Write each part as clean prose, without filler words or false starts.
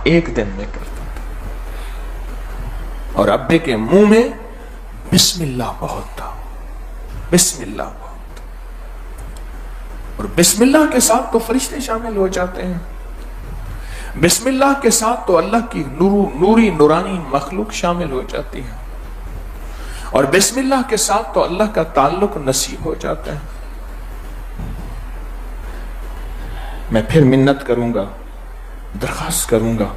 ایک دن میں کرتا تھا. اور ابے کے منہ میں بسم اللہ بہت تھا, بسم اللہ بہت. اور بسم اللہ کے ساتھ تو فرشتے شامل ہو جاتے ہیں, بسم اللہ کے ساتھ تو اللہ کی نوری نورانی مخلوق شامل ہو جاتی ہے, اور بسم اللہ کے ساتھ تو اللہ کا تعلق نصیب ہو جاتا ہے. میں پھر منت کروں گا, درخواست کروں گا,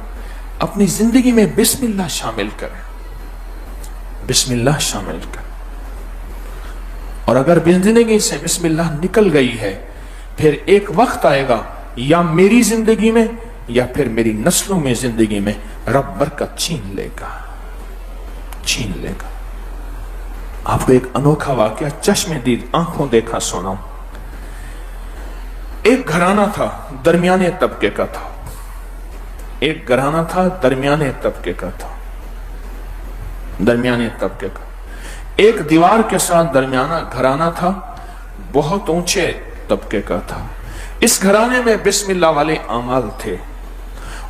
اپنی زندگی میں بسم اللہ شامل کریں, بسم اللہ شامل کریں. اور اگر زندگی سے بسم اللہ نکل گئی ہے, پھر ایک وقت آئے گا یا میری زندگی میں یا پھر میری نسلوں میں زندگی میں رب برکت چھین لے گا, چھین لے گا. آپ کو ایک انوکھا واقعہ چشم دید آنکھوں دیکھا سناؤں. ایک گھرانہ تھا, درمیانے طبقے کا تھا, ایک گھرانہ تھا درمیانے طبقے کا تھا, درمیانے طبقے کا. ایک دیوار کے ساتھ درمیانہ گھرانہ تھا, بہت اونچے طبقے کا تھا. اس گھرانے میں بسم اللہ والے اعمال تھے,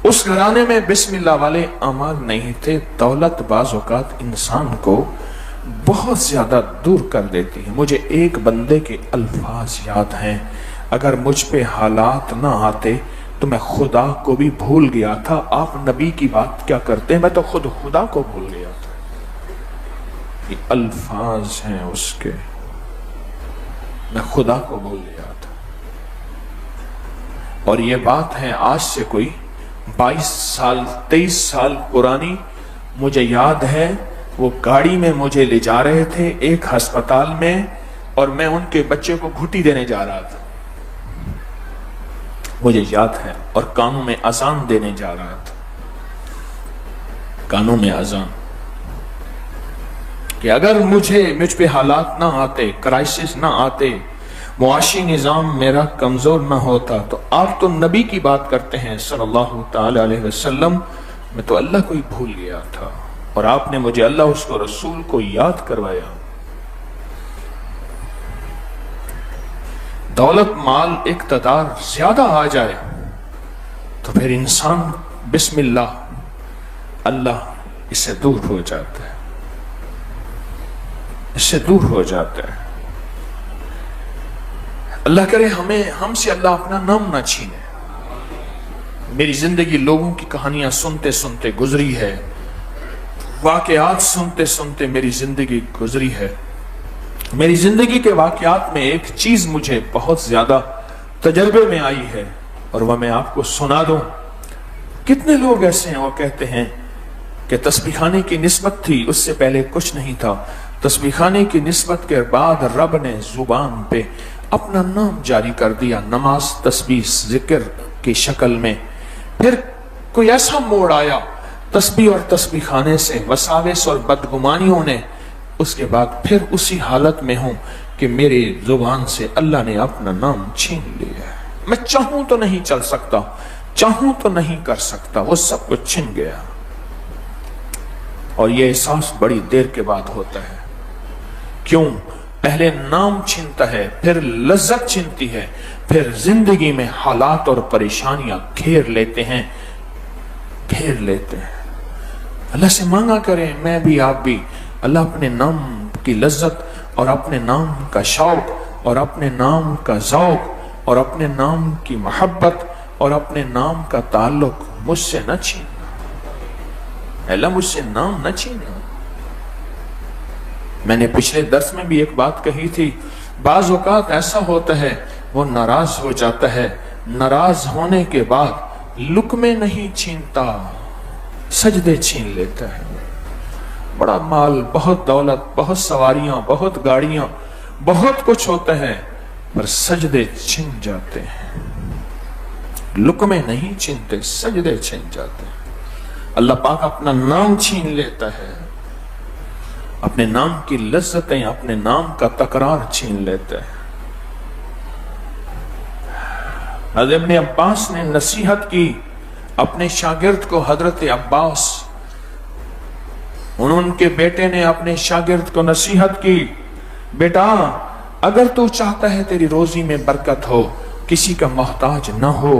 اس گھرانے میں بسم اللہ والے اعمال نہیں تھے. دولت بعض اوقات انسان کو بہت زیادہ دور کر دیتی ہے. مجھے ایک بندے کے الفاظ یاد ہیں, اگر مجھ پہ حالات نہ آتے تو میں خدا کو بھی بھول گیا تھا. آپ نبی کی بات کیا کرتے ہیں, میں تو خود خدا کو بھول گیا تھا. یہ الفاظ ہیں اس کے, میں خدا کو بھول گیا تھا. اور یہ بات ہے آج سے کوئی 22 سال 23 سال پرانی. مجھے یاد ہے وہ گاڑی میں مجھے لے جا رہے تھے ایک ہسپتال میں, اور میں ان کے بچے کو گھٹی دینے جا رہا تھا, مجھے یاد ہے. اور کانوں میں اذان دینے جا رہا تھا, کانوں میں اذان, کہ اگر مجھ پہ حالات نہ آتے, کرائسس نہ آتے, معاشی نظام میرا کمزور نہ ہوتا, تو آپ تو نبی کی بات کرتے ہیں صلی اللہ تعالی علیہ وسلم, میں تو اللہ کو ہی بھول گیا تھا, اور آپ نے مجھے اللہ اس کو رسول کو یاد کروایا. دولت مال اقتدار زیادہ آ جائے تو پھر انسان بسم اللہ, اللہ اس سے دور ہو جاتا ہے, اس سے دور ہو جاتا ہے. اللہ کرے ہم سے اللہ اپنا نام نہ چھینے. میری زندگی لوگوں کی کہانیاں سنتے سنتے گزری ہے, واقعات سنتے سنتے میری زندگی گزری ہے. میری زندگی کے واقعات میں ایک چیز مجھے بہت زیادہ تجربے میں آئی ہے, اور وہ میں آپ کو سنا دوں. کتنے لوگ ایسے ہیں وہ کہتے ہیں کہ تسبیح خانے کی نسبت تھی, اس سے پہلے کچھ نہیں تھا. تسبیح خانے کی نسبت کے بعد رب نے زبان پہ اپنا نام جاری کر دیا, نماز تسبیح ذکر کی شکل میں. پھر کوئی ایسا موڑ آیا تسبیح اور تسبیح خانے سے, وساوس اور بدگمانیوں نے, اس کے بعد پھر اسی حالت میں ہوں کہ میرے زبان سے اللہ نے اپنا نام چھین لیا. میں چاہوں تو نہیں چل سکتا, چاہوں تو نہیں کر سکتا, وہ سب کچھ چھن گیا. اور یہ احساس بڑی دیر کے بعد ہوتا ہے. کیوں؟ پہلے نام چھنتا ہے, پھر لذت چھنتی ہے, پھر زندگی میں حالات اور پریشانیاں گھیر لیتے ہیں, گھیر لیتے ہیں. اللہ سے مانگا کریں, میں بھی آپ بھی, اللہ اپنے نام کی لذت اور اپنے نام کا شوق اور اپنے نام کا ذوق اور اپنے نام کی محبت اور اپنے نام کا تعلق مجھ سے نہ چھیننا. اللہ مجھ سے نام نہ چھیننا. میں نے پچھلے درس میں بھی ایک بات کہی تھی, بعض اوقات ایسا ہوتا ہے وہ ناراض ہو جاتا ہے, ناراض ہونے کے بعد لقمے نہیں چھینتا, سجدے چھین لیتا ہے. بڑا مال, بہت دولت, بہت سواریاں, بہت گاڑیاں, بہت کچھ ہوتا ہے, پر سجدے چھن جاتے ہیں. لقمے نہیں چھنتے, سجدے چھن جاتے ہیں. اللہ پاک اپنا نام چھین لیتا ہے, اپنے نام کی لذتیں, اپنے نام کا تکرار چھین لیتا ہے. حضرت ابن عباس نے نصیحت کی اپنے شاگرد کو. حضرت عباس, ان کے بیٹے نے اپنے شاگرد کو نصیحت کی, بیٹا اگر تو چاہتا ہے تیری روزی میں برکت ہو, کسی کا محتاج نہ ہو,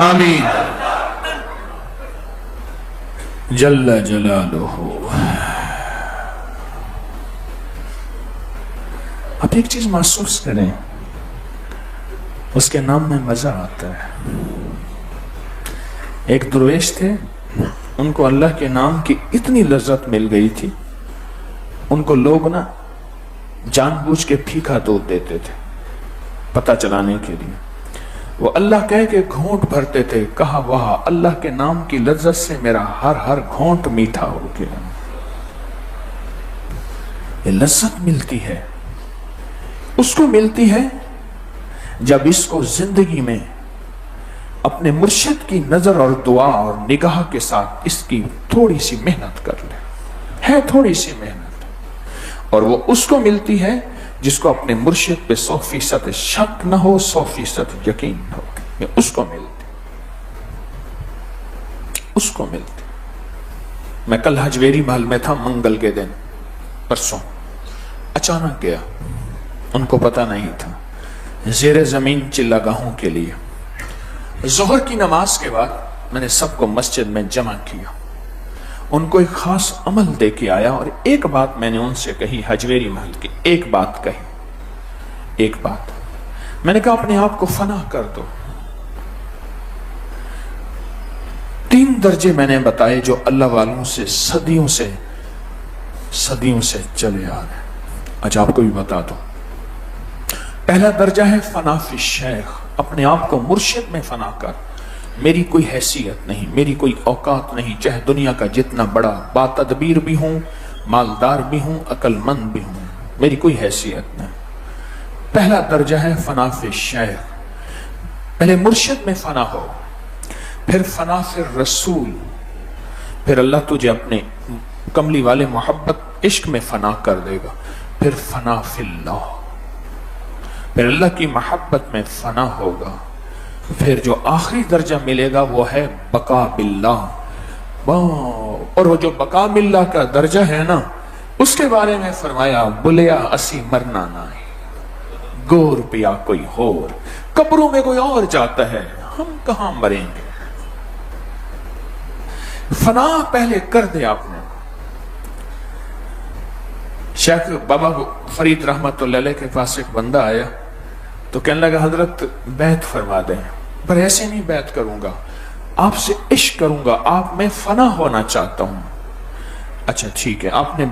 آمین جل جلالہ۔ آپ ایک چیز محسوس کریں، اس کے نام میں مزہ آتا ہے۔ ایک درویش تھے، ان کو اللہ کے نام کی اتنی لذت مل گئی تھی، ان کو لوگ نا جان بوجھ کے پھیکا دودھ دیتے تھے پتہ چلانے کے لیے۔ وہ اللہ کہہ کے گھونٹ بھرتے تھے، کہا وہاں اللہ کے نام کی لذت سے میرا ہر گھونٹ میٹھا ہو گیا۔ یہ لذت ملتی ہے، اس کو ملتی ہے جب اس کو زندگی میں اپنے مرشد کی نظر اور دعا اور نگاہ کے ساتھ اس کی تھوڑی سی محنت کر لے، ہے تھوڑی سی محنت، اور وہ اس کو ملتی ہے جس کو اپنے مرشد پہ 100% شک نہ ہو، 100% یقین ہو۔ یہ اس کو ملتی، اس کو ملتی۔ میں کل حجویری محل میں تھا، منگل کے دن، پرسوں، اچانک گیا، ان کو پتہ نہیں تھا، زیر زمین چلہ گاہوں کے لیے۔ ظہر کی نماز کے بعد میں نے سب کو مسجد میں جمع کیا، ان کو ایک خاص عمل دے کے آیا، اور ایک بات میں نے ان سے کہی، حجویری محل کی ایک بات کہی، ایک بات میں نے کہا اپنے آپ کو فنا کر دو۔ 3 درجے میں نے بتائے جو اللہ والوں سے صدیوں سے چلے آ رہے ہیں، آج آپ کو بھی بتا دو۔ پہلا درجہ ہے فنا فی الشیخ، اپنے آپ کو مرشد میں فنا کر۔ میری کوئی حیثیت نہیں، میری کوئی اوقات نہیں، چاہے دنیا کا جتنا بڑا با تدبیر بھی ہوں، مالدار بھی ہوں، عقل مند بھی ہوں، میری کوئی حیثیت نہیں۔ پہلا درجہ ہے فنا فی الشیخ، پہلے مرشد میں فنا ہو، پھر فنا فی الرسول، پھر اللہ تجھے اپنے کملی والے محبت عشق میں فنا کر دے گا، پھر فنا فی اللہ، پھر اللہ کی محبت میں فنا ہوگا، پھر جو آخری درجہ ملے گا وہ ہے بقا باللہ۔ اور وہ جو بقا باللہ کا درجہ ہے نا، اس کے بارے میں فرمایا بلیا اسی مرنا نہ ہے، گور پیا کوئی اور، قبروں میں کوئی اور جاتا ہے، ہم کہاں مریں گے۔ فنا پہلے کر دے آپ نے۔ شیخ بابا فرید رحمت اللہ علیہ کے پاس ایک بندہ آیا تو کہنے لگا حضرت بیعت فرما دیں، پر ایسے نہیں بیعت کروں گا، آپ سے عشق کروں گا، آپ میں فنا ہونا چاہتا ہوں۔ اچھا ٹھیک ہے، آپ نے